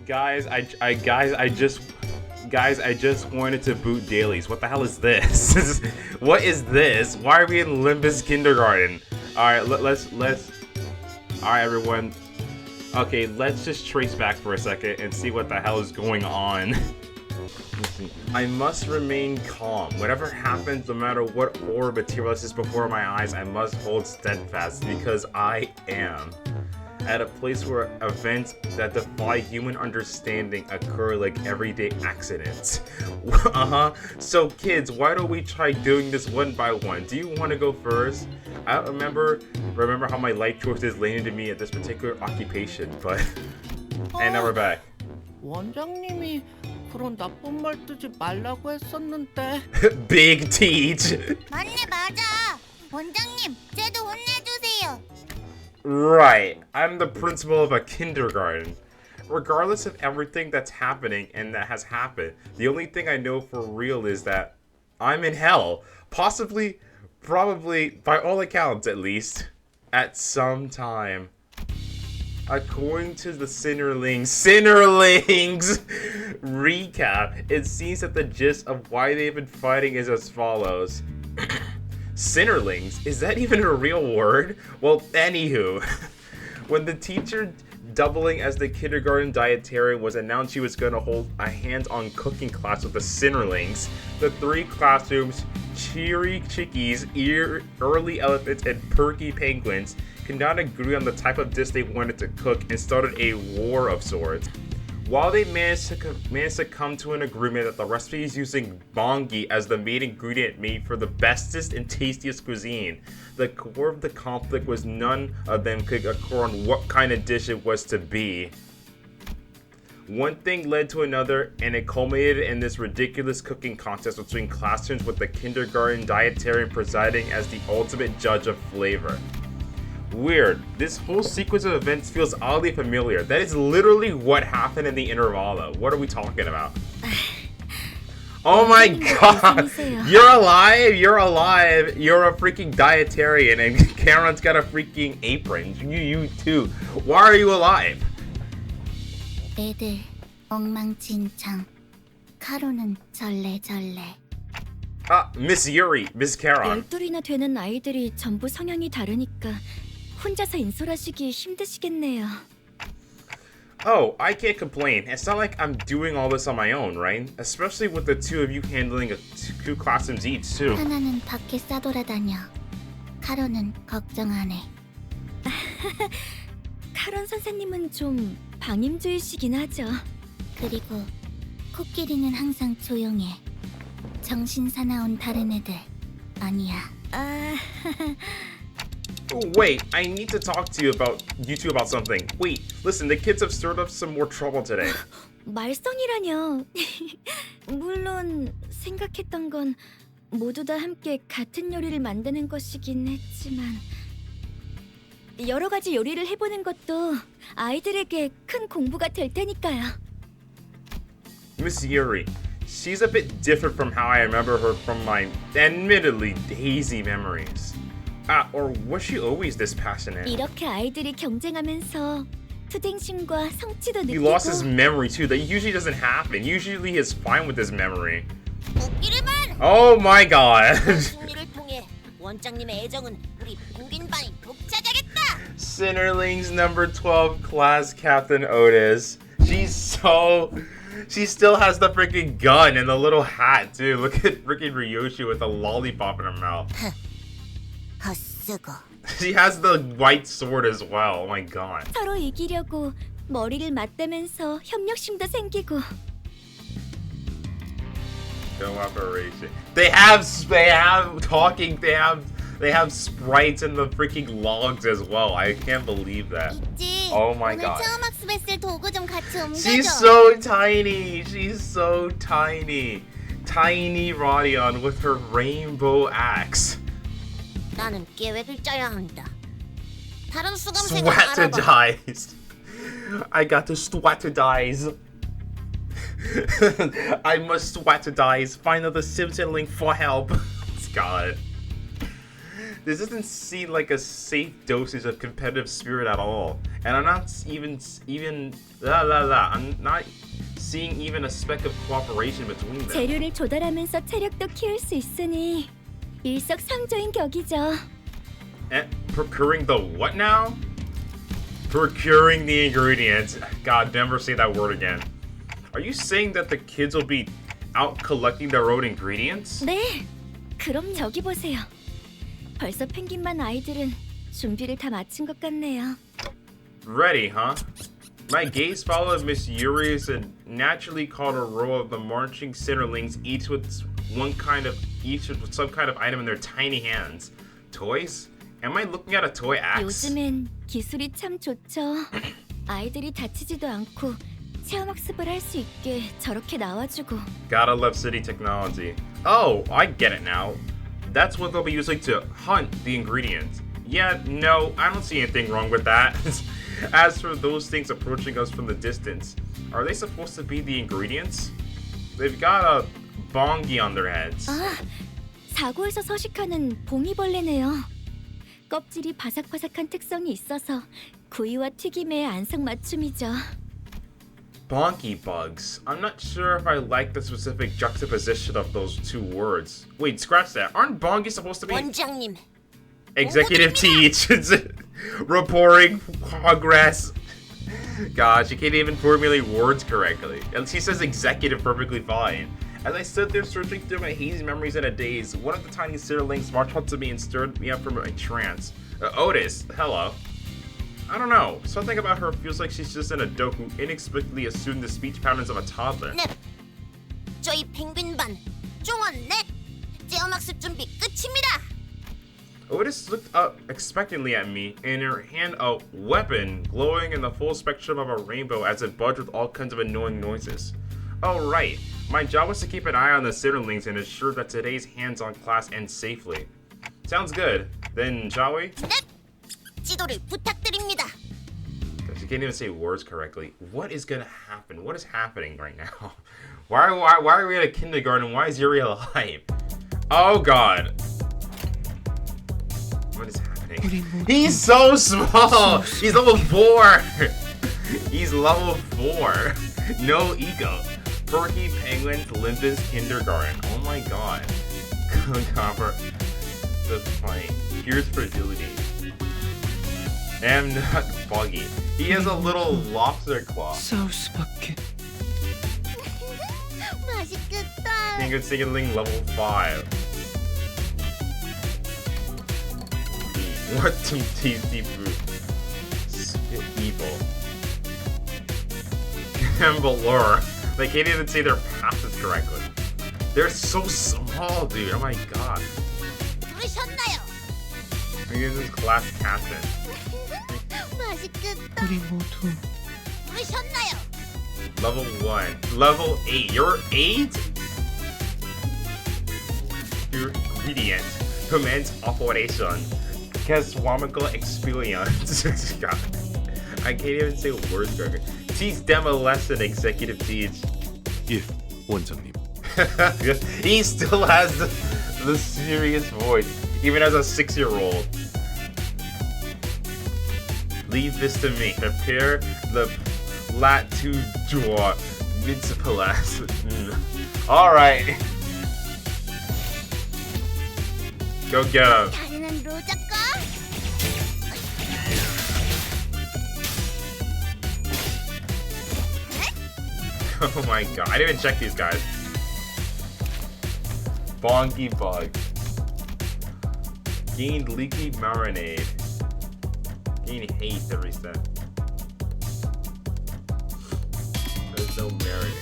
Guys, I just wanted to boot dailies. What the hell is this? What is this? Why are we in Limbus kindergarten? Alright, let's alright everyone. Okay, let's just trace back for a second and see what the hell is going on. I must remain calm. Whatever happens, no matter what orb materializes before my eyes, I must hold steadfast because I am at a place where events that defy human understanding occur like everyday accidents. So kids, why don't we try doing this one by one? Do you want to go first? I don't remember how my life choices landed me at this particular occupation, but and now we're back. 원장님이 그런 나쁜 말 뜨지 말라고 했었는데. Big teach. 맞네 맞아. 원장님, 쟤도 혼내주세요. Right, I'm the principal of a kindergarten. Regardless of everything that's happening and that has happened, the only thing I know for real is that I'm in hell. Possibly, probably, by all accounts at least, at some time. According to the Sinnerlings recap, it seems that the gist of why they've been fighting is as follows. Sinnerlings? Is that even a real word? Well, anywho, when the teacher doubling as the kindergarten dietarian was announced she was going to hold a hands-on cooking class with the Sinnerlings, the three classrooms, cheery chickies, early elephants, and perky penguins, could not agree on the type of dish they wanted to cook and started a war of sorts. While they managed to come to an agreement that the recipe is using bongi as the main ingredient made for the bestest and tastiest cuisine, the core of the conflict was none of them could agree on what kind of dish it was to be. One thing led to another, and it culminated in this ridiculous cooking contest between classrooms with the kindergarten dietarian presiding as the ultimate judge of flavor. Weird. This whole sequence of events feels oddly familiar. That is literally what happened in the intervalo. What are we talking about? Oh my god! You're alive! You're alive! You're a freaking dietarian and Karen's got a freaking apron. You too. Why are you alive? 애들 엉망진창. 카로는 절레절레. Miss Yuri, Miss Karen. 12이나 되는 아이들이 전부 성향이 다르니까 혼자서 인솔하시기 힘드시겠네요. Oh, I can't complain. It's not like I'm doing all this on my own, right? Especially with the two of you handling two classrooms each, too. 하나는 밖에 싸돌아다녀. 카로는 걱정 안 해. 카론 선생님은 좀 방임주의시긴 하죠. 그리고 코끼리는 항상 조용해. 정신 사나운 다른 애들 아니야. Oh, wait, I need to talk to you two about something. Wait, listen, the kids have stirred up some more trouble today. 말썽이라뇨. 물론 생각했던 건 모두 다 함께 같은 요리를 만드는 것이긴 했지만 여러 가지 요리를 해보는 것도 아이들에게 큰 공부가 될 테니까요. Miss Yuri, she's a bit different from how I remember her from my admittedly hazy memories. Or was she always this passionate? 이렇게 아이들이 경쟁하면서 투쟁심과 성취도 He 느끼고 lost his memory too. That usually doesn't happen. Usually he's fine with his memory. 코끼리만 Oh my god. 승리를 통해 원장님의 애정은 우리 펭귄반이 독차지하겠다. Sinnerlings number 12 class captain Otis. She still has the freaking gun and the little hat too. Look at freaking Ryoshi with a lollipop in her mouth. 헛쓰고. She has the white sword as well. Oh my god. 서로 이기려고 머리를 맞대면서 협력심도 생기고. Cooperation. They have talking. They have sprites in the freaking logs as well. I can't believe that. 있지. Oh my 오늘 god. 처음 학습했을 도구 좀 같이 옮겨줘. She's so tiny. She's so tiny. Tiny Rodion with her rainbow axe. 나는 계획을 짜야 한다. 다른 수감생을 알아봐. Strategize. I got to strategize. I must strategize. Find the Simpson link for help. God. This doesn't seem like a safe dosage of competitive spirit at all. And I'm not I'm not seeing even a speck of cooperation between them. 재료를 조달하면서 체력도 키울 수 있으니 일석삼조인 격이죠. And procuring the what now? Procuring the ingredients. God, never say that word again. Are you saying that the kids will be out collecting their own ingredients? 네, 그럼 저기 보세요. 벌써 펭귄반 아이들은 준비를 다 마친 것 같네요. Ready, huh? My gaze followed Miss Yuri's and naturally caught a row of the marching Cinderlings, each with some kind of item in their tiny hands. Toys? Am I looking at a toy axe? 요즘엔 기술이 참 좋죠. 아이들이 다치지도 않고 체험학습을 할 수 있게 저렇게 나와주고. Gotta love city technology. Oh, I get it now. That's what they'll be using to hunt the ingredients. Yeah, no, I don't see anything wrong with that. As for those things approaching us from the distance, are they supposed to be the ingredients? They've got a bongi on their heads. 아, 사고에서 서식하는 봉이벌레네요. 껍질이 바삭바삭한 특성이 있어서 구이와 튀김의 안성맞춤이죠. Bonky bugs. I'm not sure if I like the specific juxtaposition of those two words. Wait, scratch that. Aren't bonky supposed to be 원장님, executive teach? Reporting progress. God, she can't even formulate words correctly. And she says executive perfectly fine. As I stood there searching through my hazy memories in a daze, one of the tiny Cinderlings marched up to me and stirred me up from a trance. Otis, hello. I don't know. Something about her feels like she's just an adult who inexplicably assumed the speech patterns of a toddler. 넵. 저희 펭귄반 종원 넷. 체험학습 준비 끝입니다. Otis looked up expectantly at me, in her hand a weapon glowing in the full spectrum of a rainbow as it buzzed with all kinds of annoying noises. Oh right, my job was to keep an eye on the Cinderlings and ensure that today's hands-on class ends safely. Sounds good. Then, shall we? 넵. 지도를 부탁드립니다. She can't even say words correctly. What is gonna happen? What is happening right now? Why are we at a kindergarten? Why is Yuri alive? Oh god. What is happening? He's so small! He's level 4! He's level 4. No ego. Perky Penguin's Limbus Kindergarten. Oh my god. Cover. That's funny. Here's fragility. I'm not buggy. He has a little lobster claw. 싸우수밖에. 맛있겠다. Penguin Singling level 5. What some tasty food. Spit evil. Gambler. They can't even say their passes correctly. They're so small, dude. Oh my god. 부르셨나요? This is class captain. 맛있겠다. 우리 모두 부르셨나요? Level 1. Level 8. You're 8? Your ingredient. Commence operation. Gastronomical experience. God. I can't even say words correctly. Teach them a lesson, executive teach. 예, 원장님. He still has the serious voice, even as a 6-year-old. Leave this to me. Prepare the plat to draw. Mincepalas. Alright. Go get him. 다른 로작가? Oh my god. I didn't even check these guys. Bonky bug. Gained leaky marinade. Gained haste every step. There's no marinade.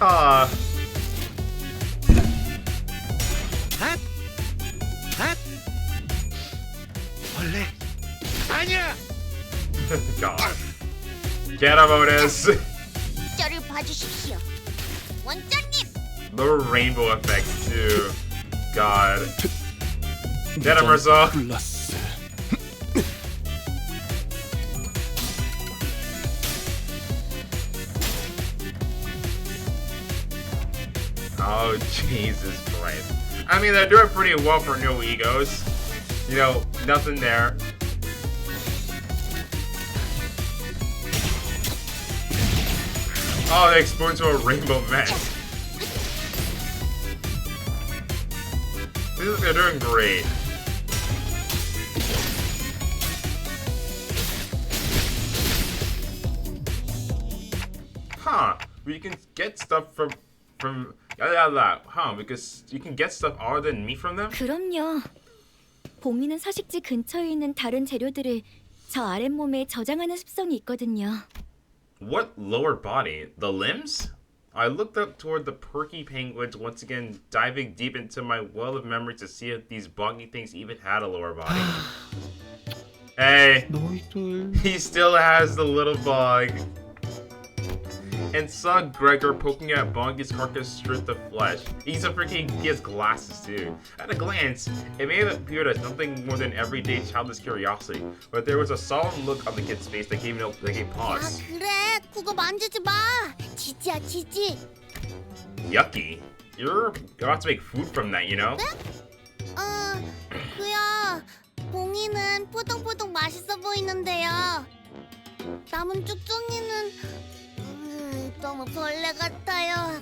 Ah. 핫! 핫! 원래 아니야. God. Get him, Otis. 저를 봐주십시오. 원장님. The rainbow effects too. God. Get him, Ursa. 플러스. Oh, Jesus Christ. I mean, they're doing pretty well for no egos. You know, nothing there. Oh, they explode into a rainbow mess. They're doing great. Huh. We can get stuff from because you can get stuff other than meat from them? 그럼요. 봉이는 서식지 근처에 있는 다른 재료들을 저 아랫몸에 저장하는 습성이 있거든요. What lower body? The limbs? I looked up toward the perky penguins once again, diving deep into my well of memories to see if these boggy things even had a lower body. Hey, 너희들 he still has the little bug. And saw Gregor poking at Bonky's carcass stripped of flesh. He has glasses too. At a glance, it may have appeared as nothing more than everyday childish curiosity, but there was a solemn look on the kid's face that gave pause. 그래, 그거 만지지 마. 지지야, 지지. Yucky. You're about to make food from that, you know? 그야. 봉이는 뽀동뽀동 맛있어 보이는데요. 남은 쭉쭉이는 너무 벌레 같아요.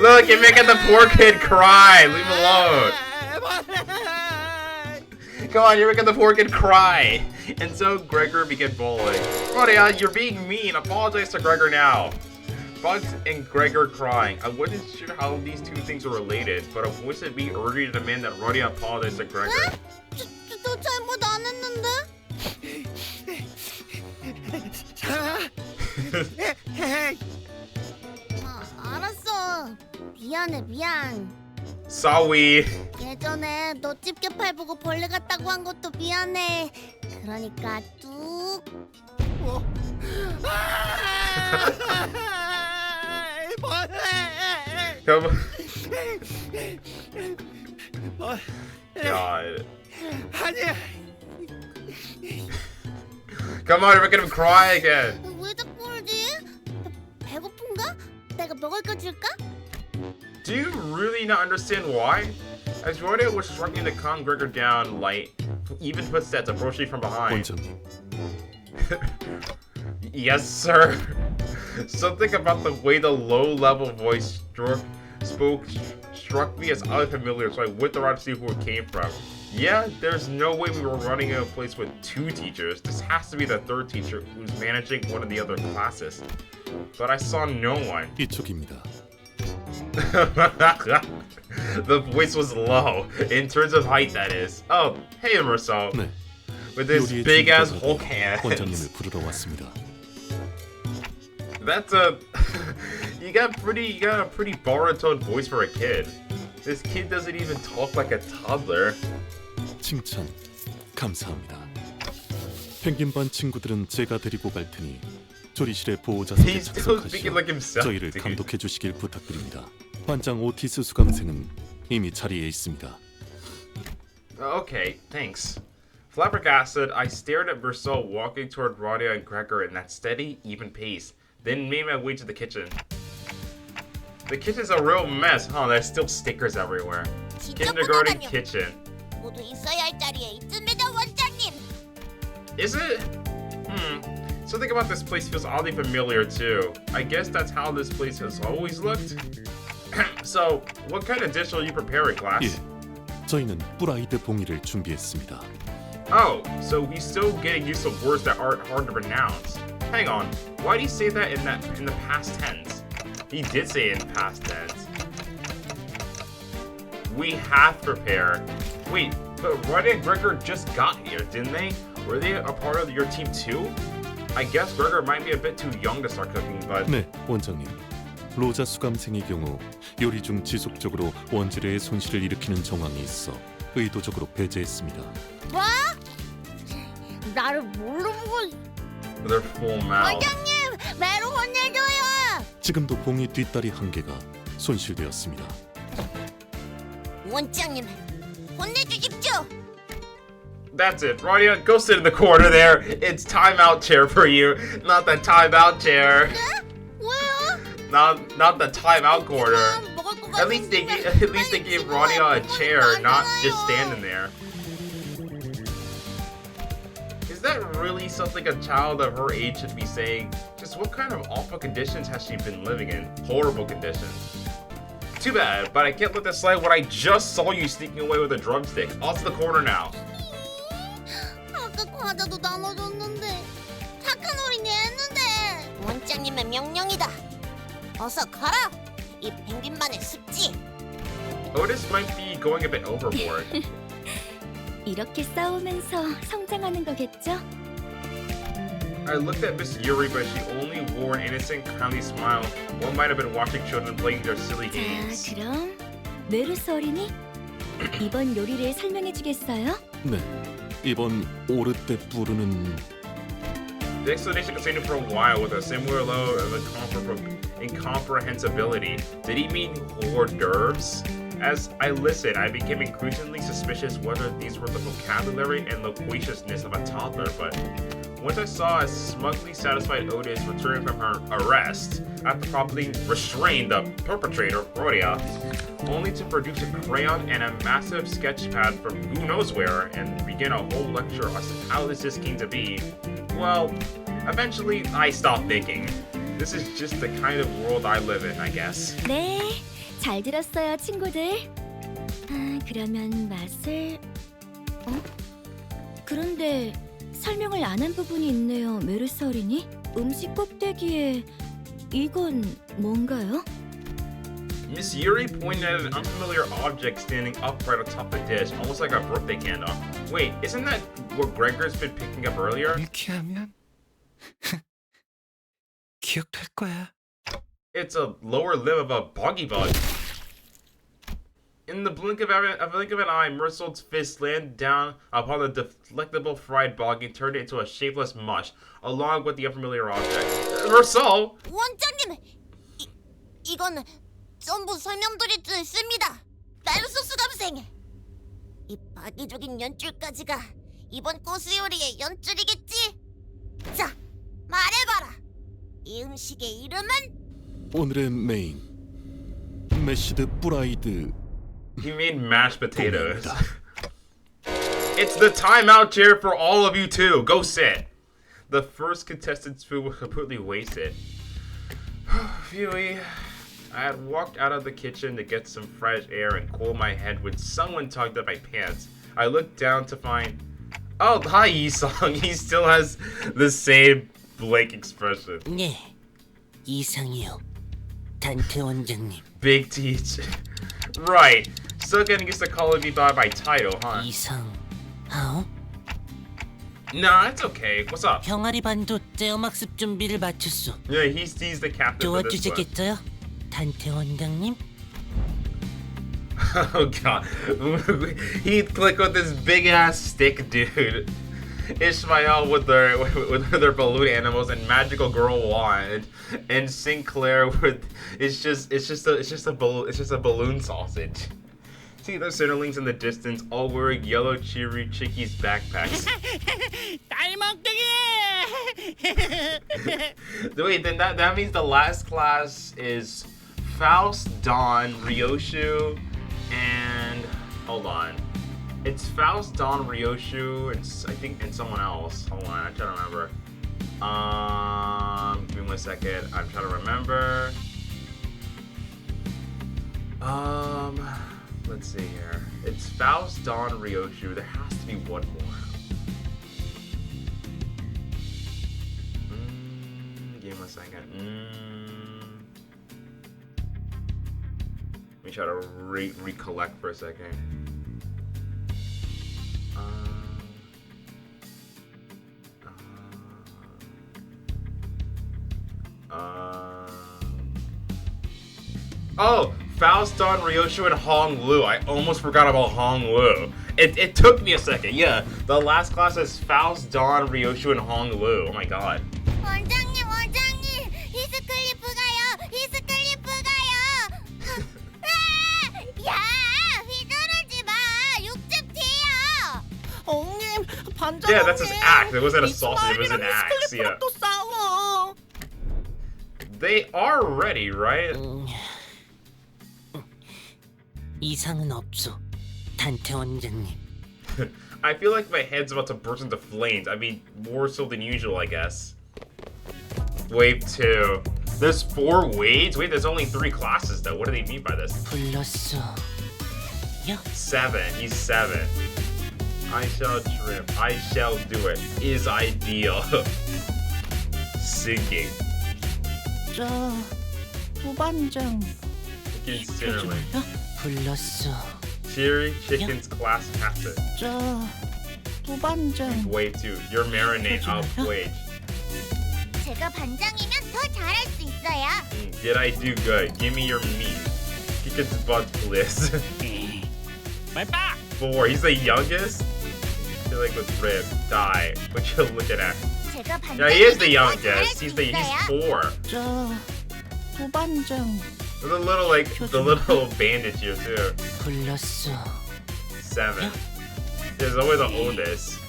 Look, you're making the poor kid cry. Leave him alone. Come on, you're making the poor kid cry. And so Gregor began bawling. Rodia, you're being mean. Apologize to Gregor now. Bugs and Gregor crying. I wasn't sure how these two things were related, but a voice in me urged to demand that Rodia apologize to Gregor. 너 잘못 안 했는데? 알았어. 미안해, 미안. Sorry. 예전에 너 집게팔 보고 벌레 같다고 한 것도 미안해. 그러니까 뚝. Come on. God. 아니야. Come on, you're making him cry again. 왜 자꾸 울지? 배고픈가? 내가 먹을 거 줄까? Do you really not understand why? As Rodia was struggling to calm Gregor down, light, even footsteps approaching from behind. 원장님, Yes, sir. Something about the way the low-level voice struck me as unfamiliar, so I went around to see who it came from. Yeah, there's no way we were running in a place with two teachers. This has to be the third teacher who's managing one of the other classes. But I saw no one. 이쪽입니다. The voice was low, in terms of height, that is. Oh, hey, Marcel. 네, With his 요리의 big-ass 진가가 Hulk hands. 원장님을 부르러 왔습니다. That's a... you got a pretty baritone voice for a kid. This kid doesn't even talk like a toddler. 칭찬 감사합니다. 펭귄 반 친구들은 제가 데리고 갈 테니 조리실의 보호자석에 He's still speaking 착석하시어 like himself, 저희를 dude. 감독해 주시길 부탁드립니다. 반장 오티스 수강생은 이미 자리에 있습니다. Okay, thanks. Flabbergasted, I stared at Versailles walking toward Rodia and Gregor in that steady, even pace, then made my way to the kitchen. The kitchen's a real mess, huh? There's still stickers everywhere. 진짜 Kindergarten 보다다녀. kitchen. 모두 있어야 할 자리에 있습니다, 원장님. Is it? Something about this place feels oddly familiar too. I guess that's how this place has always looked. So, what kind of dish will you prepare, class? 예, 저희는 프라이드 봉이를 준비했습니다. Oh, so he's still getting used to words that aren't hard to pronounce. Hang on, why do you say that in the past tense? He did say it in past tense. We have prepared. Wait, but Roddy and Gregor just got here, didn't they? Were they a part of your team too? I guess Gregor might be a bit too young to start cooking, but... 네, 원장님. 로자 수감생의 경우 요리 중 지속적으로 원재료의 손실을 일으키는 정황이 있어 의도적으로 배제했습니다. 뭐? 나를 뭘로 보고? They're full mouth. 원장님, 매로 혼내줘요. 지금도 봉이 뒷다리 한 개가 손실되었습니다. 원장님, 혼내주십시오. That's it, Roddy, go sit in the corner there. It's timeout chair for you, not the timeout chair. 왜요? not the timeout corner. 먹을 거 At least they gave Rodia a chair, not just standing there. Is that really something a child of her age should be saying? Just what kind of awful conditions has she been living in? Horrible conditions. Too bad, but I can't let this slide when I just saw you sneaking away with a drumstick. Off to the corner now. 아까 과자도 나눠줬는데 착한 어린이 했는데. 원장님의 명령이다. 어서 가라. 이 펭귄만의 습지. Otis might be going a bit overboard. 이렇게 싸우면서 성장하는 거겠죠? I looked at Miss Yuri, but she only wore an innocent, kindly smile. One might have been watching children playing their silly 자, games. 그럼 메르스 어린이 이번 요리를 설명해 주겠어요? 네, 이번 오르 때 부르는 The explanation continued for a while with a similar level of incomprehensibility. Did he mean hors d'oeuvres? As I listened, I became increasingly suspicious whether these were the vocabulary and loquaciousness of a toddler, but once I saw a smugly satisfied Otis returning from her arrest after properly restrained the perpetrator, Rodia, only to produce a crayon and a massive sketch pad from who knows where and begin a whole lecture as to how this just came to be, well, eventually I stopped thinking. This is just the kind of world I live in, I guess. 네, 잘 들었어요, 친구들. 아, 그러면 맛을... 그런데 설명을 안 한 부분이 있네요, 메르스 어린이. 음식 꼭대기에 이건 뭔가요? Miss Yuri pointed at an unfamiliar object standing upright on top of the dish, almost like a birthday candle. Wait, isn't that what Gregor's been picking up earlier? 이렇게 하면 기억될 거야. It's a lower limb of a boggy bug. In the blink of an eye, Mersault's fist landed down upon the delectable fried bog and turned it into a shapeless mush, along with the unfamiliar object. Mersault! 원장님, 이건 전부 설명드릴 수 있습니다. 메르소스 감생. 이 파괴적인 연출까지가 이번 코스 요리의 연출이겠지? 자, 말해봐라. 이 음식의 이름은? 오늘의 메인 메시드 프라이드. He made mashed potatoes. It's the timeout chair for all of you too. Go sit. The first contestant's food was completely wasted. Phew. I had walked out of the kitchen to get some fresh air and cool my head when someone tugged at my pants. I looked down to find... Oh, hi, Isong. He still has the same blank expression. 네, 이상이요. 단테 원장님. Big teach. Right. Still getting used to calling me by my title, huh? 이상. 어? Nah, it's okay. What's up? 병아리 반도 떼어막습 준비를 마쳤어. Yeah, he's the captain for this one. 도와주시겠어요? 단테 원장님? Oh god. He clicked with this big ass stick, dude. Ishmael with their balloon animals and magical girl wand, and Sinclair with it's just a balloon sausage. See those centerlings in the distance, all wearing yellow cheery chickies backpacks. Wait, then that means the last class is Faust, Dawn, Ryoshu, and hold on. It's Faust, Dawn, Ryoshu, and I think someone else. Hold on, I'm trying to remember. Give me 1 second. I'm trying to remember. Let's see here. It's Faust, Dawn, Ryoshu. There has to be one more. Give me 1 second. Let me try to recollect for a second. Oh, Faust, Dawn, Ryoshu, and Hong Lu. I almost forgot about Hong Lu. It took me a second. Yeah, the last class is Faust, Dawn, Ryoshu, and Hong Lu. Oh my god. 원장님, 히스클리프 가요. 야, 휘두르지 마. 육즙 튀어. 엉님, 반장. Yeah, that's his axe. It wasn't a sausage. It was an axe. Yeah. 또 싸워. They are ready, right? 이상은 없어. 단테 원장님. I feel like my head's about to burst into flames. I mean, more so than usual, I guess. Wave 2. There's 4 waves? Wait, there's only 3 classes, though. What do they mean by this? 불렀어. 야, 7. He's 7. I shall trim. I shall do it. Is ideal. Sinking. 저 두반장 Chicken Cinderling. 불렀어. Cheery Chicken's class captain. 저 두반장 Wave 2. Your marinade of wage. 제가 반장이면 더 잘할 수 있어요. Did I do good? Give me your meat. Kick its butt, please. 4. He's the youngest? I feel like with Rib. Die. What you looking at? 제가 Yeah, he is the 반장이면 더 잘할 youngest. 수 He's 있어요. 4. 저 두반장 There's a little like the little bandage here too. 불렀어. 7. There's always the oldest.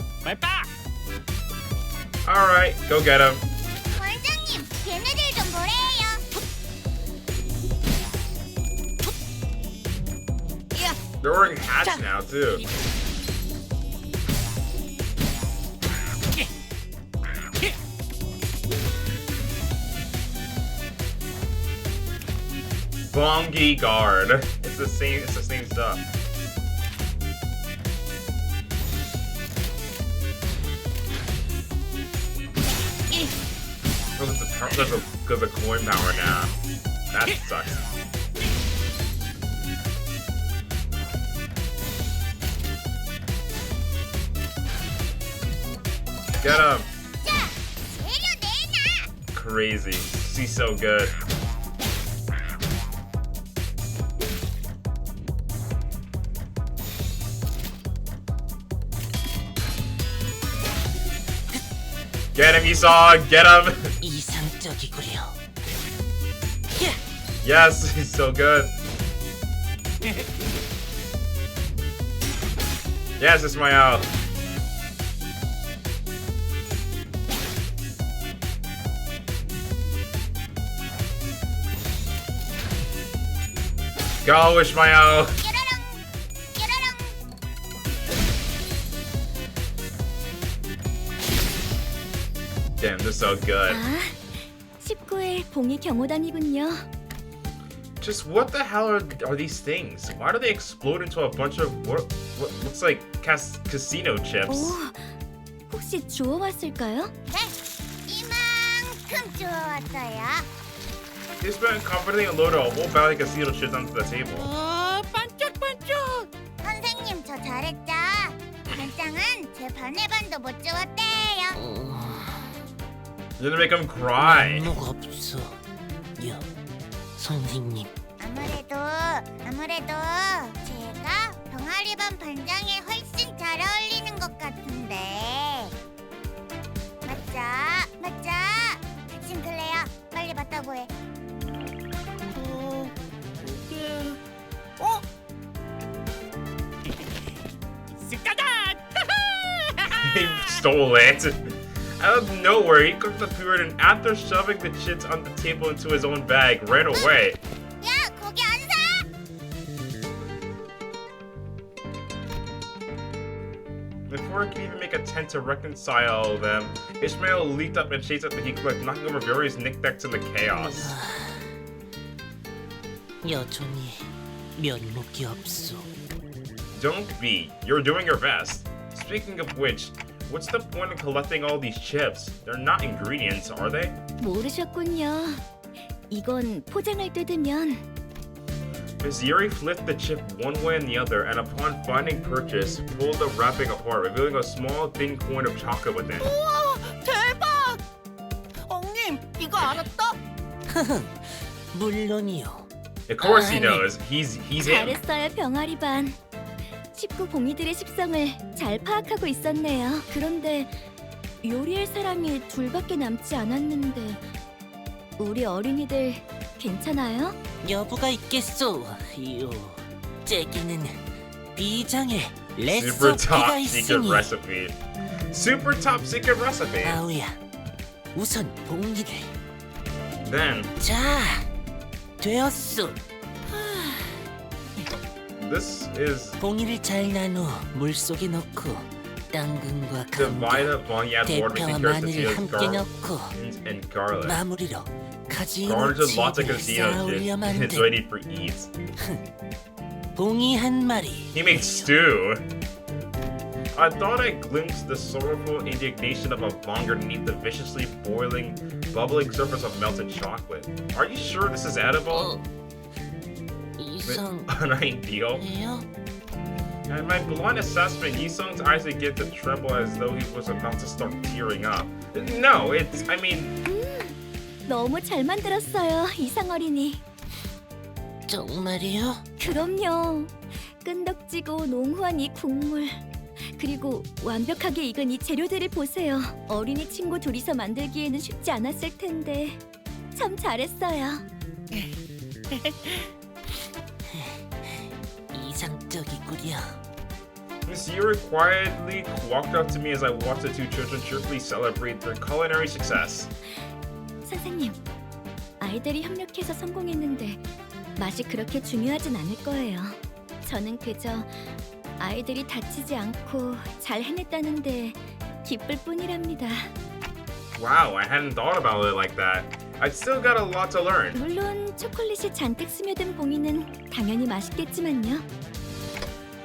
Alright, go get him. 원장님, 걔네들 좀 보래요. They're wearing hats now too. Bongi guard. It's the same stuff. There's a coin power now. That sucks. Get him! 자, 재료 내놔. Crazy. She's so good. Get him, Esau! Get him! 이상적이구려. Yes, he's so good. Yes, Ismael. Go, Ishmael. 뾰로롱, 뾰로롱. Damn, they're so good. 아, 19일 봉이 경호단이군요. Just what the hell are these things? Why do they explode into a bunch of what looks like casino chips? 오, 혹시 주워왔을까요? 네, 이만큼 주워왔어요. He's been confidently unloaded a whole bag of casino chips onto the table. 반짝반짝 선생님, 저 잘했죠? 반장은 제 반의 반도 못 주웠대요. You're gonna make him cry. 안무가 없어. 야, 선생님. 아무래도 제가 병아리반 반장에 훨씬 잘 어울리는 것 같은데. 맞죠? 싱클레어, 빨리 맞다고 해. 이게 He stole it. Out of nowhere, he cooked the food and after shoving the chips on the table into his own bag, ran away. 야, 거기 안 사! Before he could even make a attempt to reconcile them, Ishmael leaped up and chased up the heap, knocking over various knickknacks in the chaos. 여전히 면목이 없어. Don't be. You're doing your best. Speaking of which, what's the point of collecting all these chips? They're not ingredients, are they? 모르셨군요. 이건 포장을 뜯으면 Miss Yuri flipped the chip one way and the other, and upon finding purchase, pulled the wrapping apart, revealing a small, thin coin of chocolate within. 우와, 대박! 엉님, 이거 알았다? 물론이요. Of course he knows. He's him. 잘했어요, 병아리반. 19 봉이들의 식성을 잘 파악하고 있었네요. 그런데 요리할 사람이 둘밖에 남지 않았는데 우리 어린이들 괜찮아요? 여부가 있겠소. 요, 째기는 비장의 Super 레시피가 top secret 있으니. recipe. Super top secret recipe. 아우야, 우선 봉이를. Then 자, 되었소. this is 봉이를 잘 나누어 물 속에 넣고 당근과 divide 감자, up Bongi, add water, 대파와 making carrots, 마늘을 tortillas, 함께 넣고 and garlic. 마무리로 가지 Garnish with lots of 무침을 casino 쌓아 shit. 올려만 It's 돼. ready for eats. 봉이 한 마리. He makes stew. I thought I glimpsed the sorrowful indignation of a bong underneath the viciously boiling, bubbling surface of melted chocolate. Are you sure this is edible? 이상해요? Unideal. And my blunt assessment, Yisung's eyes begin to tremble as though he was about to start tearing up. No, I mean... 너무 잘 만들었어요, 이상 어린이. 정말이요? 그럼요. 끈덕지고 농후한 이 국물. 그리고 완벽하게 익은 이 재료들을 보세요. 어린이 친구 둘이서 만들기에는 쉽지 않았을 텐데 참 잘했어요. 이상적이구려. Miss Yuri quietly walked up to me as I watched the two children cheerfully celebrate their culinary success. 선생님, 아이들이 협력해서 성공했는데 맛이 그렇게 중요하진 않을 거예요. 저는 그저 아이들이 다치지 않고 잘 해냈다는데 기쁠 뿐이랍니다. Wow, I hadn't thought about it like that. I've still got a lot to learn. 물론 초콜릿이 잔뜩 스며든 봉이는 당연히 맛있겠지만요.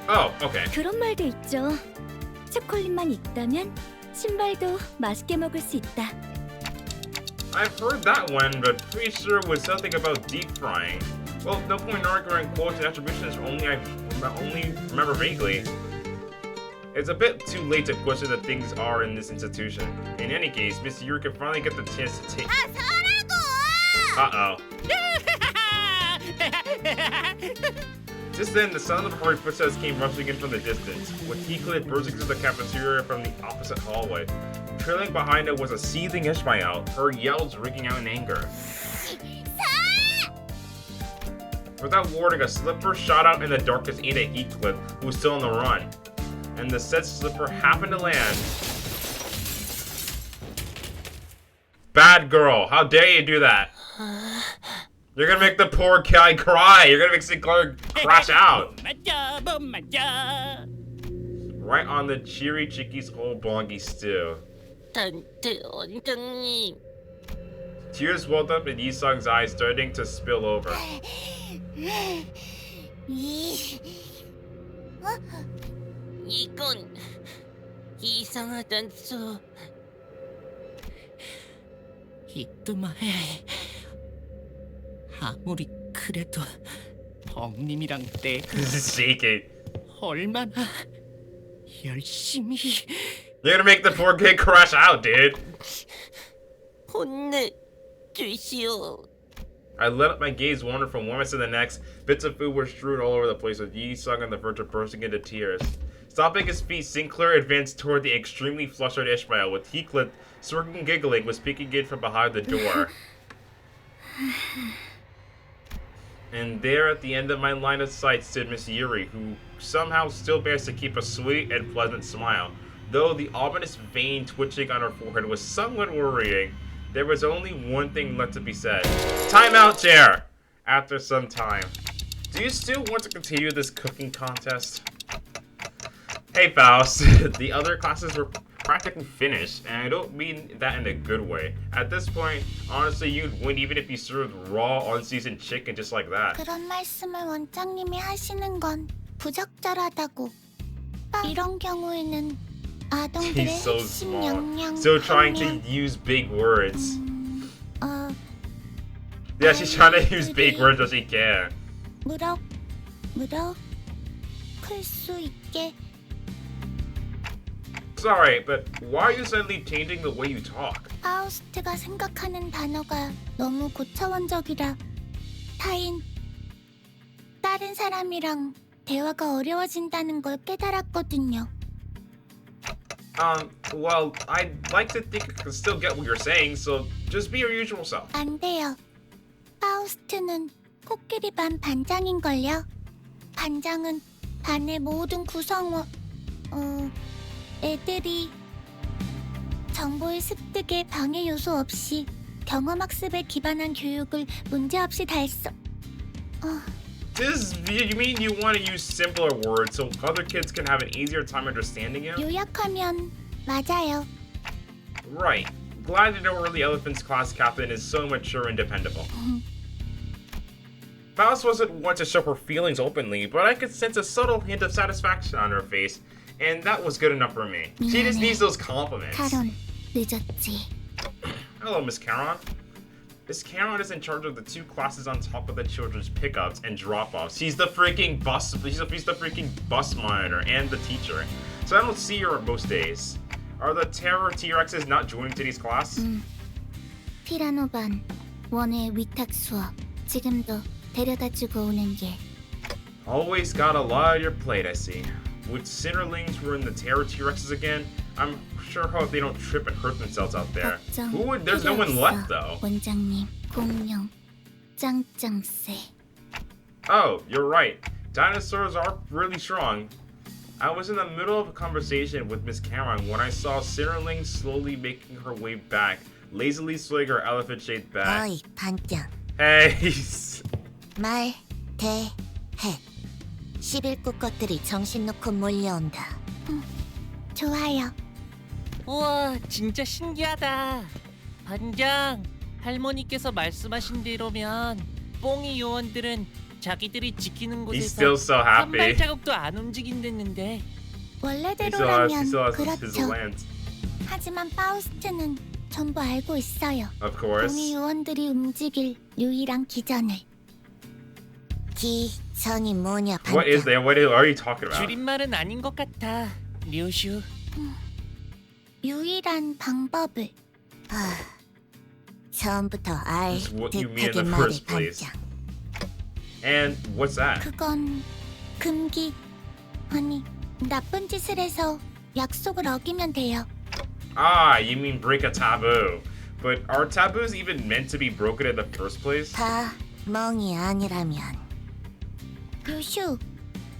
Oh, okay. 그런 말도 있죠. 초콜릿만 있다면 신발도 맛있게 먹을 수 있다. I've heard that one, but pretty sure it was something about deep frying. Well, no point in arguing quotes and attributions I only remember vaguely. It's a bit too late to question the things are in this institution. In any case, Miss Yuri can finally get the chance to take... Uh-oh. Just then, the sound of hurried footsteps came rushing in from the distance, with Heathcliff bursting through the cafeteria from the opposite hallway. Trailing behind her was a seething Ishmael, her yells ringing out in anger. Without warning, a slipper shot out in the darkness aimed at Heathcliff, who was still on the run. And the said slipper happened to land. Bad girl, how dare you do that? You're gonna make the poor guy cry. You're gonna make Sinclair crash out. Right on the cheery chicky's old bongy stew. 단테 원장님. Tears welled up in Yisung's eyes, starting to spill over. 이건 이상하단소. 이뚜마해. 아무리 그래도 엉님이랑 내가 Shaking. 얼마나 열심히 You're gonna make the poor kid crash out, dude. 혼내 주시오. I let up my gaze wander from one to the next. Bits of food were strewn all over the place, with Yisung on the verge of bursting into tears. Stopping his feet, Sinclair advanced toward the extremely flustered Ishmael, with Heathcliff, smirking and giggling, was peeking in from behind the door. And there at the end of my line of sight stood Miss Yuri, who somehow still managed to keep a sweet and pleasant smile, though the ominous vein twitching on her forehead was somewhat worrying. There was only one thing left to be said. Time out, chair! After some time. Do you still want to continue this cooking contest? Hey, Faust. The other classes were practically finished, and I don't mean that in a good way. At this point, honestly, you'd win even if you served raw, unseasoned chicken just like that. 그런 말씀을 원장님이 하시는 건 부적절하다고. 이런 경우에는 아동들의 He's so 핵심 small. 역량, Still trying to 학력, use big words. 어, Yeah, she's trying to use big words as she can. 클 수 있게. Sorry, but why are you suddenly changing the way you talk? 파우스트가 생각하는 단어가 너무 고차원적이라 다른 사람이랑 대화가 어려워진다는 걸 깨달았거든요. Well, I'd like to think I can still get what you're saying, so just be your usual self. 안 돼요. 파우스트는 코끼리 반 반장인걸요. 반장은 반의 모든 구성원, 애들이 정보의 습득에 방해 요소 없이 경험학습에 기반한 교육을 문제없이 달성. You mean you want to use simpler words so other kids can have an easier time understanding you? 요약하면 맞아요. Right. Glad to know Early Elephant's class captain is so mature and dependable. Faust wasn't one to show her feelings openly, but I could sense a subtle hint of satisfaction on her face, and that was good enough for me. She just needs those compliments. 카론, 늦었지. Hello, Miss Caron. Miss Caron is in charge of the two classes on top of the children's pickups and drop-offs. She's the freaking bus monitor and the teacher. So I don't see her most days. Are the Terror T-Rexes not joining today's class? 티라노반, 원의 위탁 수업. 지금도 데려다주고 오는 길. Always got a lot on your plate, I see. With Sinnerlings were in the Terror T-Rexes again, I'm sure hope they don't trip and hurt themselves out there. There's no one left though. 원장님, 공룡, 짱짱새. Oh, you're right. Dinosaurs are really strong. I was in the middle of a conversation with Miss Cameron when I saw Sinnerling slowly making her way back, lazily swaying her elephant-shaped back. 어이, 반장. Hey. 말, 대, 해. 11구 것들이 정신 놓고 몰려온다. 좋아요. 우와, 진짜 신기하다. 반장, 할머니께서 말씀하신 대로면 뽕이 요원들은 자기들이 지키는 He's still 곳에서 so 한 happy. 발자국도 안 움직인댔는데. He 원래대로라면 still has his 그렇죠. land. 하지만 파우스트는 전부 알고 있어요. Of course. 동의 요원들이 움직일 유일한 기전을. 기전이 뭐냐, 반장. What is that? What are you talking about? 줄임말은 아닌 것 같아, 류슈. 유일한 방법을. 처음부터 That's what you mean in 듯하게 the 말해, first place. 반장. And what's that? 그건 금기. 아니, 나쁜 짓을 해서 약속을 어기면 돼요. Ah, you mean break a taboo. But are taboos even meant to be broken in the first place? 다 멍이 아니라면. 유슈,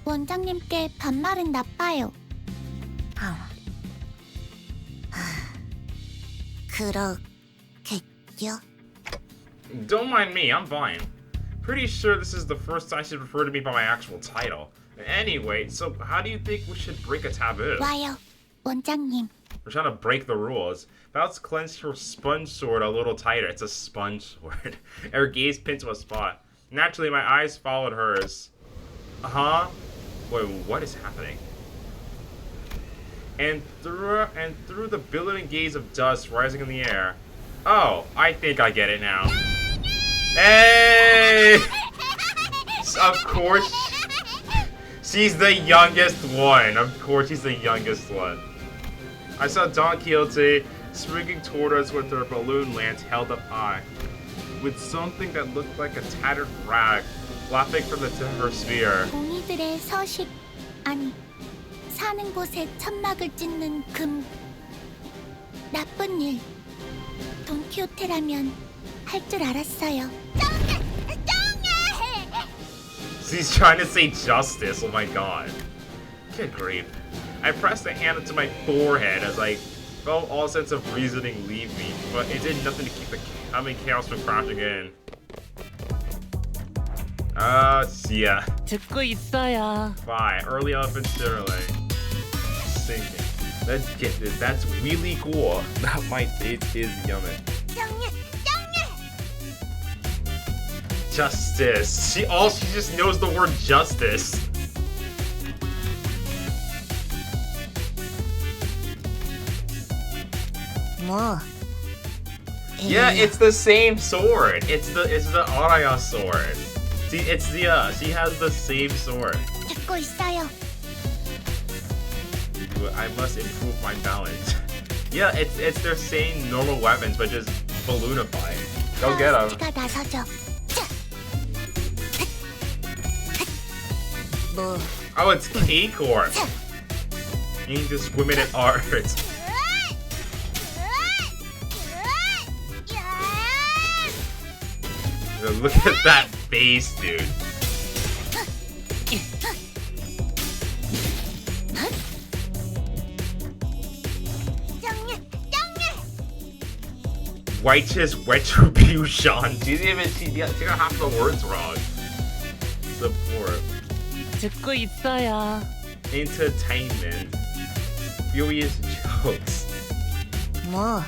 원장님께 반말은 나빠요. 그렇겠죠? Don't mind me, I'm fine. Pretty sure this is the first time she's referred to me by my actual title. Anyway, so how do you think we should break a taboo? 와요, 원장님. We're trying to break the rules. Faust clenched her sponge sword a little tighter. It's a sponge sword. Her gaze pinned to a spot. Naturally, my eyes followed hers. Huh? Wait, what is happening? And through the billowing gaze of dust rising in the air. Oh, I think I get it now. Hey! Of course. She's the youngest one. Of course, she's the youngest one. I saw Don Quixote springing toward us with her balloon lance held up high, with something that looked like a tattered rag flapping from the tip of her spear. 공이들의 서식, 아니, 사는 곳에 천막을 찢는 금. 나쁜 일. 돈키호테라면 할 줄 알았어요. She's trying to say justice. Oh my god. Good grief. I pressed a hand into my forehead as I felt all sense of reasoning leave me, but it did nothing to keep the coming chaos from crashing in. Yeah. 듣고 있어요. Bye. Early Elephant Sterling. Sinking. Let's get this. That's really cool. That might it is yummy. Justice. She just knows the word justice. 뭐? Yeah, it's the same sword. It's the Araya sword. See, she has the same sword. 듣고 있어요. I must improve my balance. Yeah, it's their same normal weapons, but just balloonified. Go get them. 파우스트가 나서죠. 뭐? Oh, it's K-Corp. Indiscriminate art. Look at that face, dude. Righteous retribution. She got half the words wrong. Support. 듣고 있어요. Entertainment. Furious jokes. 뭐?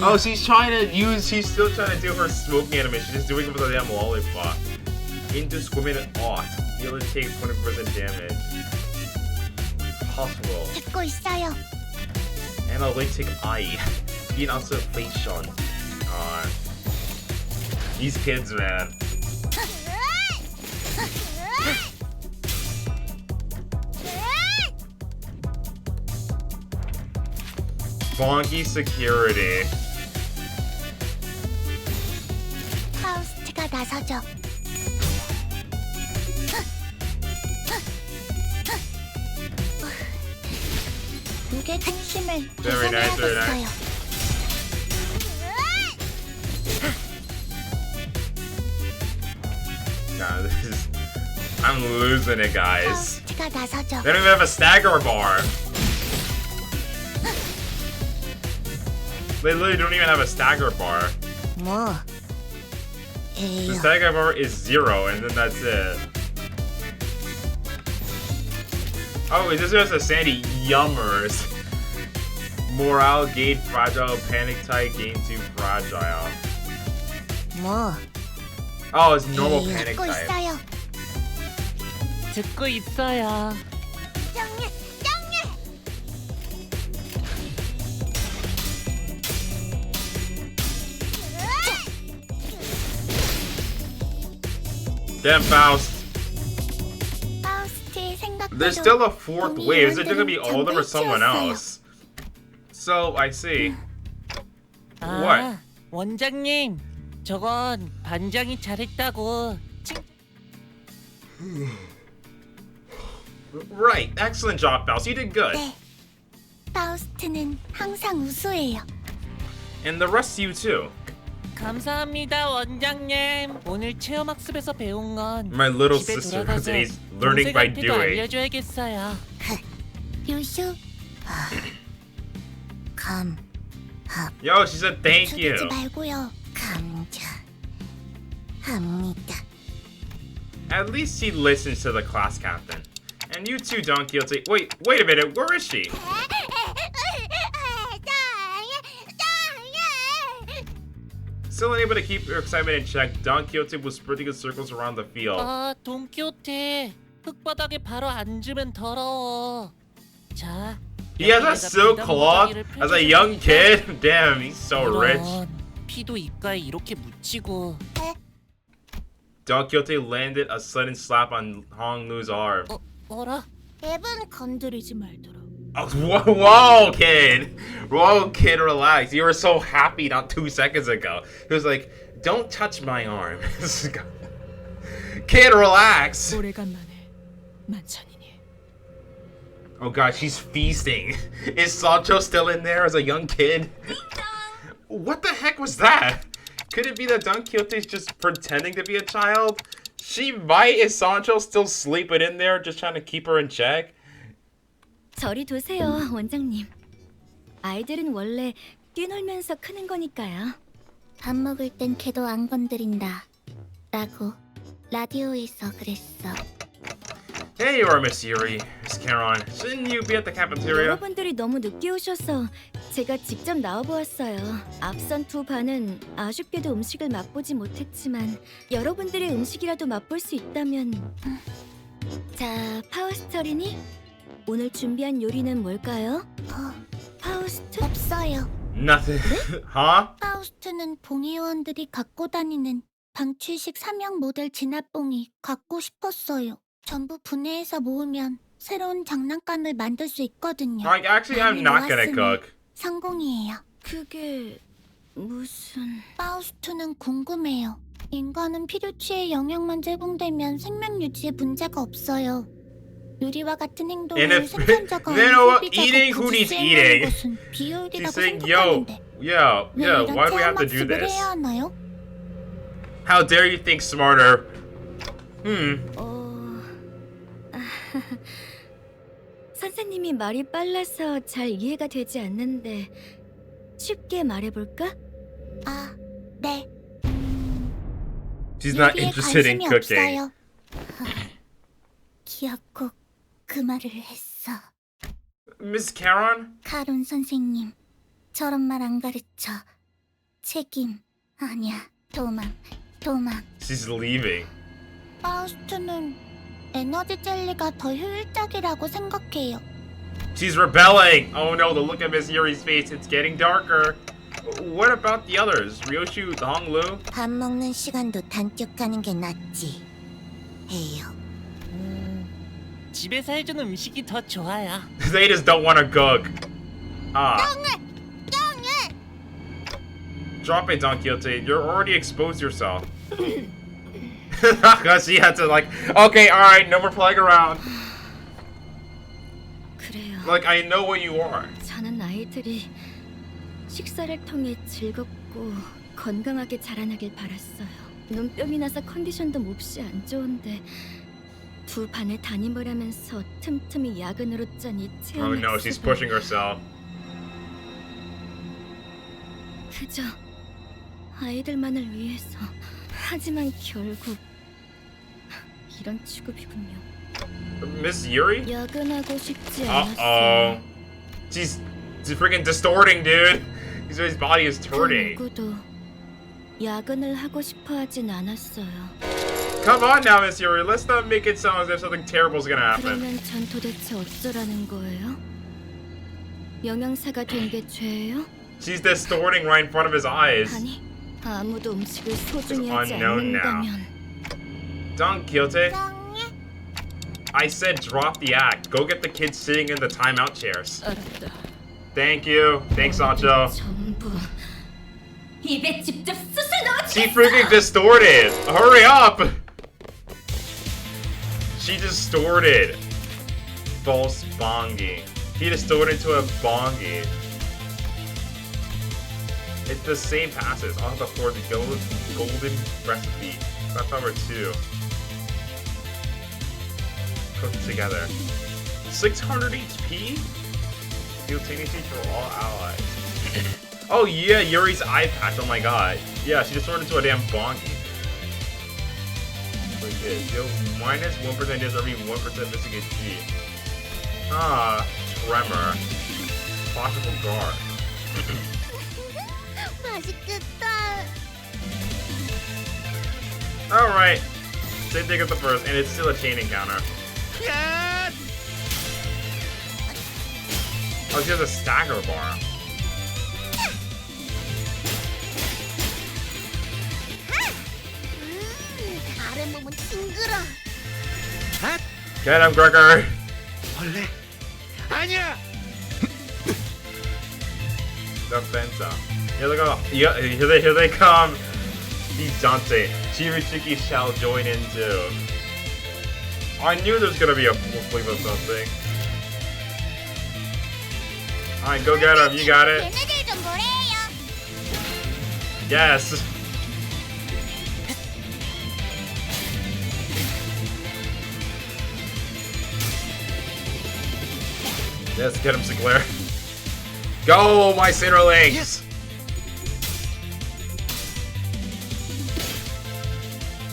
Oh, she's still trying to do her smoking animation. She's doing it with a damn lollipop. Indiscriminate art. You'll take 20% damage. Possible. 듣고 있어요. Analytic eye. Being observation. These kids, man. Bonky security. 파우스트가 나서죠. 무게 중심을 Very nice, very 계산해야겠어요. nice. God, I'm losing it, guys. 파우스트가 나서죠. They don't even have a stagger bar. They literally don't even have a stagger bar. 뭐? The stagger bar is 0, and then that's it. Oh, is this just a sandy yummers? Morale gain fragile, panic type gain 2 fragile. 뭐? Oh, it's normal panic 듣고 type. 있어요. 듣고 있어요. 짱예, 짱예. Damn, Faust. 파우스트의 생각대로 There's still a fourth 우리 wave. Is it gonna 인원들은 be all of them or someone 전부 else? So, I see. 아, What? 원장님, 저건 반장이 잘했다고. Right. Excellent job, Faust. You did good. 네. 파우스트는 항상 우수해요. And the rest of you too. 감사합니다, 원장님. 오늘 체험학습에서 배운 건 My little 집에 sister 돌아가서 is learning by 동생한테도 doing. 알려줘야겠어요. 유슈, Yo, she said thank you. 죽이지 말고요. 합니다. At least she listens to the class captain. And you too, Don Quixote. Wait a minute. Where is she? Still unable to keep her excitement in check, Don Quixote was sprinting in circles around the field. 아, 돈키호테. 흙바닥에 바로 앉으면 더러워. 자, He has a 여기다가 silk 비단 cloth 모자기를 as a young 펼쳐줄게. kid. Damn, he's so rich. 이런, 피도 입가에 이렇게 묻히고. Don Quixote landed a sudden slap on Hong Lu's arm. 어라? 앱은 건드리지 말도록. Oh, whoa, kid. Whoa, kid, relax. You were so happy not 2 seconds ago. He was like, don't touch my arm. Kid, relax. 오래간만에 만찬이니. Oh god, she's feasting. Is Sancho still in there as a young kid? What the heck was that? Could it be that Don Quixote's just pretending to be a child? She might. Is Sancho still sleeping in there, just trying to keep her in check? 저리 두세요, 원장님. 아이들은 원래 뛰놀면서 크는 거니까요. 밥 먹을 땐 걔도 안 건드린다. 라고 라디오에서 그랬어. Hey, you are Miss Yuri. Miss Charon. Shouldn't you be at the cafeteria? 여러분들이 너무 늦게 오셔서 제가 직접 나와보았어요. 앞선 두 반은 아쉽게도 음식을 맛보지 못했지만 여러분들의 음식이라도 맛볼 수 있다면... 자, 파우스트 어린이? 오늘 준비한 요리는 뭘까요? 파우스트? 없어요. Nothing. Huh? 파우스트는 봉의원들이 갖고 다니는 방출식 3형 모델 진압봉이 갖고 싶었어요. 전부 분해해서 모으면 새로운 장난감을 만들 수 있거든요. Like, actually, I'm not gonna cook. 성공이에요. 그게... 무슨... 파우스트는 궁금해요. 인간은 필요치의 영역만 제공되면 생명 유지에 문제가 없어요. 유리와 같은 And 행동을 if 생산자가 you know what, 소비자가 eating who 굳이 needs 수행하는 eating. 것은 She's 비효율이라고 saying, yo, 생각하는데 yeah, 왜 why 이런 do we have to do 체험학습을 this? 해야 하나요? How dare you think smarter? 선생님이 말이 빨라서 잘 이해가 되지 않는데 쉽게 말해볼까? 아, 네. She's not 요리에 interested in 관심이 cooking. 없어요. 기어코 그 말을 했어. Miss Caron? 카론 선생님, 저런 말 안 가르쳐. 책임 아니야. 도망. She's leaving. 파우스트는 에너지 젤리가 더 효율적이라고 생각해요. She's rebelling! Oh no, the look at Miss Yuri's face, it's getting darker. What about the others? Ryoshu, Honglu? 밥 먹는 시간도 단축하는 게 낫지. 해요. 집에서 해준 음식이 더 좋아요. They just don't want to cook. Ah. Drop it, Don Quixote. You're already exposed yourself. Because she had to like, okay, alright, no more playing around. 그래요. Like, I know what you are. 저는 아이들이 식사를 통해 즐겁고 건강하게 자라나길 바랐어요. 눈병이 나서 컨디션도 몹시 안 좋은데 두 반의 담임을 하면서 틈틈이 야근으로 짠 이 Oh 체험을 no, she's pushing herself. 그저 아이들만을 위해서. 하지만 결국 이런 취급이군요. Miss Yuri? 야근하고 싶지 Uh-oh. 않았어요. She's freaking distorting, dude. His body is 그 turning. 누구도 야근을 하고 싶어 하진 않았어요. Come on now, Miss Yuri. Let's not make it sound as if something terrible is gonna happen. 그러면 전 도대체 어쩌라는 거예요? 영양사가 된 게 죄예요? She's distorting right in front of his eyes. 아니, 아무도 음식을 소중히 하지 unknown now. 않는다면 Don Quixote, I said drop the act. Go get the kids sitting in the timeout chairs. 알았다. Thank you. Thanks, Sancho. 전부 입에 직접 쑤셔 넣어. She freaking distorted. Hurry up. She distorted. False bongi. He distorted to a bongi. It's the same passes. I'll have to afford the golden recipe. That's number 2. Cooked together. 600 HP? Simultaneously for all allies. Oh yeah, Yuri's eye patch. Oh my god. Yeah, she distorted to a damn bongi. Like this. Deals minus 1% damage every 1% missing HP. Ah, tremor. Possible guard. 맛있겠다. Alright. Same thing as the first, and it's still a chain encounter. Oh, she has a stagger bar. 아랫몸은 징그러. Get him, Gregor! 벌레 아니야. Defensa. Here they go. Yeah, here they come. These Dante. Chirichiki shall join in too. I knew there's gonna be a flip of something. Alright, go get him. You got it. 걔네들 좀 뭐래요? Yes. Yes, get him, Sinclair. Go, my Sinnerlings! Yes.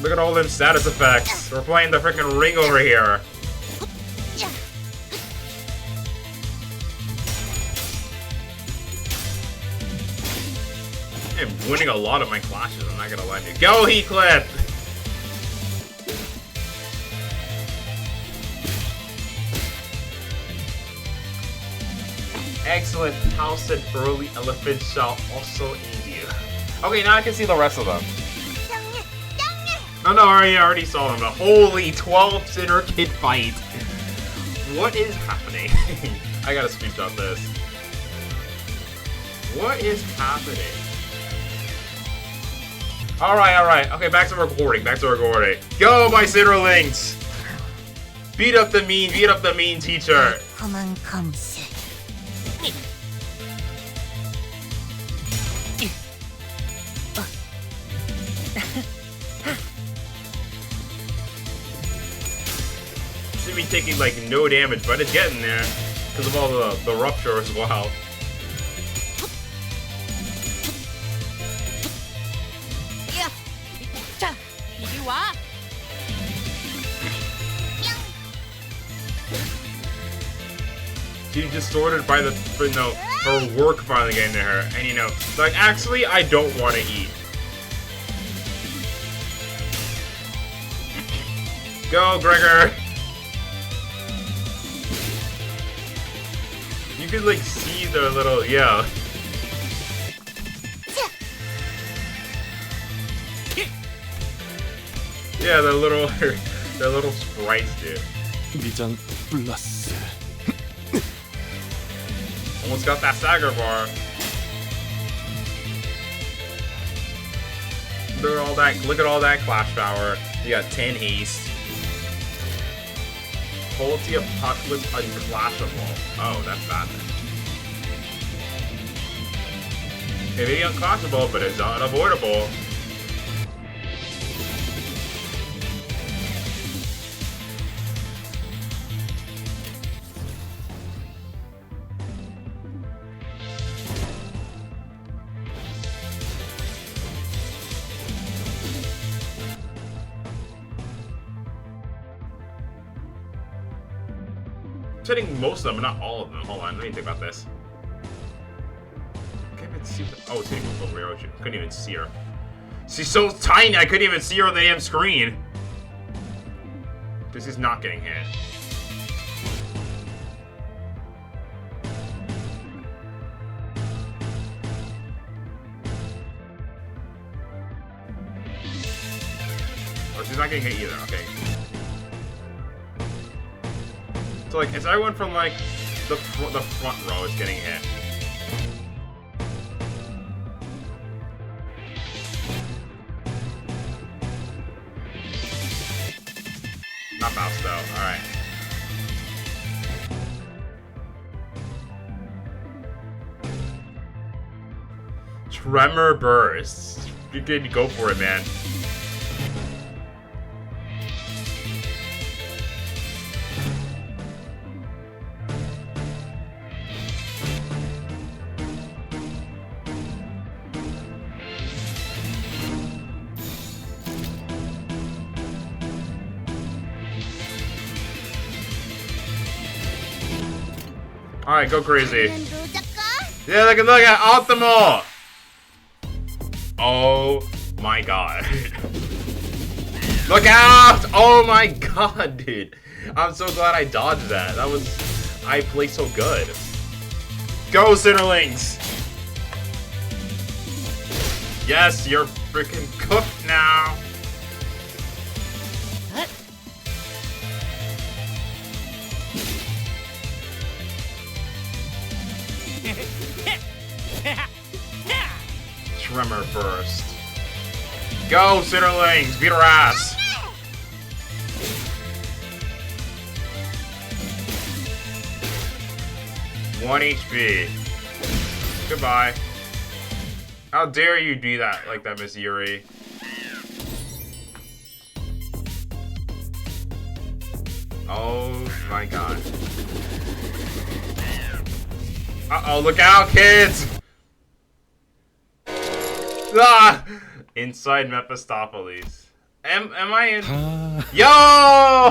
Look at all them status effects. We're playing the freaking ring over here. I'm winning a lot of my clashes, I'm not gonna lie to you. Go, Heathcliff! Excellent. House said early elephants shall also aid you. Okay, now I can see the rest of them. Oh no, I already saw them. But holy 12 Sinner Kid fight. What is happening? I gotta screenshot this. What is happening? Alright. Okay, back to recording. Go, my Sinnerlings! Beat up the mean teacher. 험한 검술. Should be taking like no damage, but it's getting there because of all the rupture as well. 와. She's distorted by her work finally getting to her, and you know, like actually, I don't want to eat. Go, Gregor! You could like see the little yeah. Yeah, the little sprites, dude. 위장 플러스. Almost got that stagger bar. Look at all that clash power. You got 10 haste. Quality of Apocalypse unclashable. Oh, that's bad then. It may be unclashable, but it's unavoidable. Hitting most of them, but not all of them. Hold on, let me think about this. Can't even see. Oh, it's hitting over here. Couldn't even see her. She's so tiny, I couldn't even see her on the damn screen. This is not getting hit. Oh, she's not getting hit either. Okay. So like, it's everyone from like the front row is getting hit. Not mouse though. All right. Tremor bursts. You can go for it, man. Alright, go crazy. Yeah, look at Optimal! Oh my god. Look out! Oh my god, dude. I'm so glad I dodged that. I played so good. Go, Sinnerlings! Yes, you're freaking cooked now. Tremor first. Go, Sinnerlings! Beat her ass! One HP. Goodbye. How dare you do that like that, Miss Yuri? Oh my god. Uh-oh, look out, kids! Ah! Inside Mephistopheles. Am I in? Yo!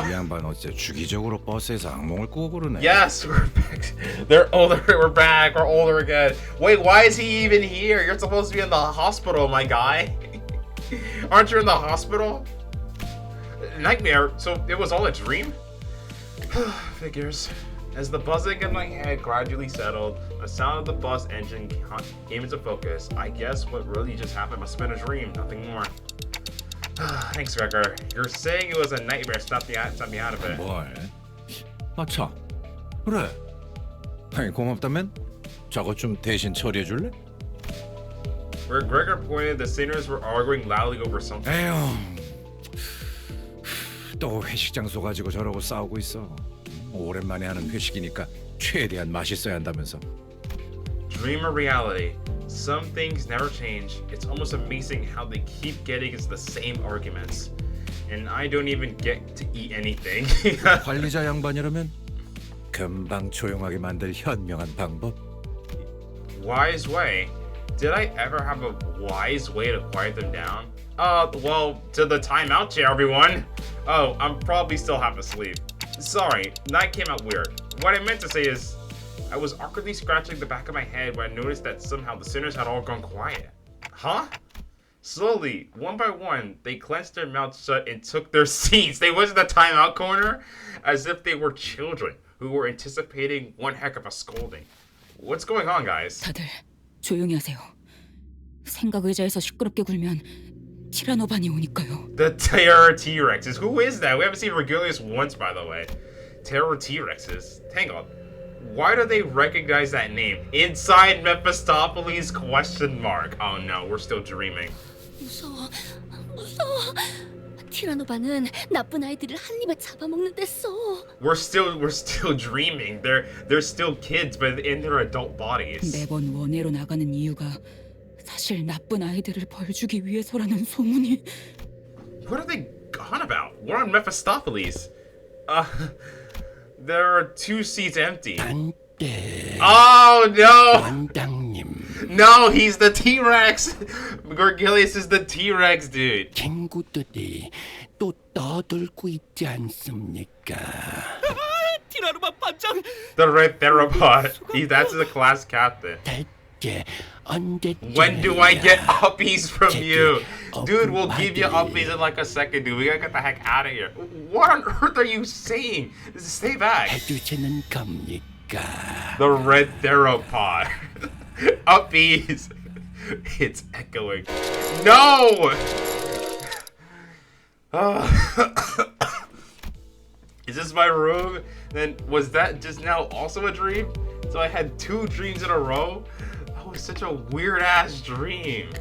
이 양반 어째 주기적으로 버스에서 악몽을 꾸고 그러네. Yes, we're back. They're older. We're back. We're older again. Wait, why is he even here? You're supposed to be in the hospital, my guy. Aren't you in the hospital? Nightmare. So it was all a dream? Figures. As the buzzing in my head gradually settled, the sound of the bus engine came into focus. I guess what really just happened must have been a dream, nothing more. Thanks, Gregor. You're saying it was a nightmare. Stop me out of it. 뭘? 아차. 그래. 아니 고맙다면 저것 좀 대신 처리해 줄래? Where Gregor pointed, the sinners were arguing loudly over something. 에휴. 또 회식 장소 가지고 저러고 싸우고 있어. 오랜만에 하는 회식이니까 최대한 맛있어야 한다면서. Dream or reality? Some things never change. It's almost amazing how they keep getting into the same arguments. And I don't even get to eat anything. 관리자 양반이라면 금방 조용하게 만들 현명한 방법. Wise way. Did I ever have a wise way to quiet them down? Well, to the timeout chair, everyone. Oh, I'm probably still half asleep. Sorry, that came out weird. What I meant to say is, I was awkwardly scratching the back of my head when I noticed that somehow the sinners had all gone quiet. Huh? Slowly, one by one, they clenched their mouths shut and took their seats. They went to the timeout corner as if they were children who were anticipating one heck of a scolding. What's going on, guys? 다들 조용히 하세요. 생각 의자에서 시끄럽게 굴면 티라노반이 오니까요. The Terror T-Rexes. Who is that? We haven't seen Regulus once, by the way. Terror T-Rexes. Hang on. Why do they recognize that name? Inside Mephistopheles? Question mark. Oh no, we're still dreaming. 무서워. 티라노반은 나쁜 아이들을 한 입에 잡아먹는댔어. We're still dreaming. They're still kids, but in their adult bodies. 매번 원회로 나가는 이유가 사실 나쁜 아이들을 벌주기 위해서라는 소문이. What are they on about? We're on Mephistopheles. There are 2 seats empty. Oh no! 원장님, No, he's the T-Rex. Gorgilius is the T-Rex, dude. 친구들이 또 떠들고 있지 않습니까? 티라노반 반장. The Red Theropod. That's the class captain. 대체 언제쯤? When do I get uppies from you? Dude, we'll give you uppies in like a second, dude. We gotta get the heck out of here. What on earth are you saying? Stay back. 해주시는 겁니까? The Red Theropod. Uppies. It's echoing. No! Is this my room? Then was that just now also a dream? So I had 2 dreams in a row? That was such a weird ass dream.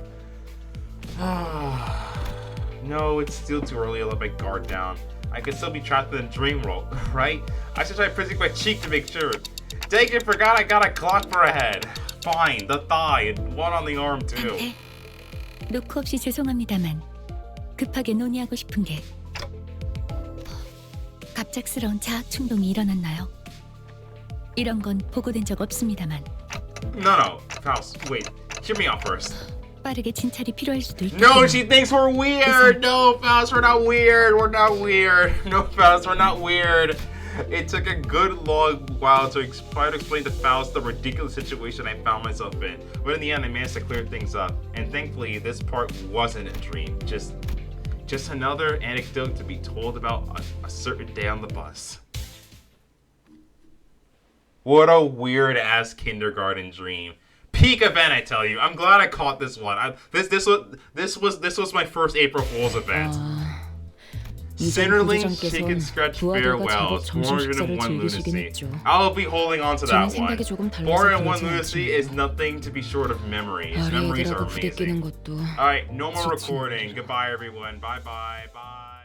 No, it's still too early to let my guard down. I could still be trapped in a dream world, right? I should try pressing my cheek to make sure. Dang it, forgot I got a clock for a head. Fine, the thigh and one on the arm too. 네. 노크 없이 죄송합니다만 급하게 논의하고 싶은 게 갑작스러운 자학 충동이 일어났나요? 이런 건 보고된 적 없습니다만 No, Faust, wait. Hear me out first. 빠르게 진찰이 필요할 수도 있겠네요. No, she thinks we're weird. No, Faust, we're not weird. We're not weird. No, Faust, we're not weird. It took a good long while to try to explain to Faust the ridiculous situation I found myself in. But in the end, I managed to clear things up. And thankfully, this part wasn't a dream. Just another anecdote to be told about a certain day on the bus. What a weird ass kindergarten dream. Peak event, I tell you. I'm glad I caught this one. This was my first April Fool's event. Sinnerlings, chicken scratch farewells, 401 lunacy. I'll be holding on to that one. 401 lunacy is nothing to be short of memories. Memories are amazing. Alright, no more recording. Goodbye, everyone. Bye bye. Bye.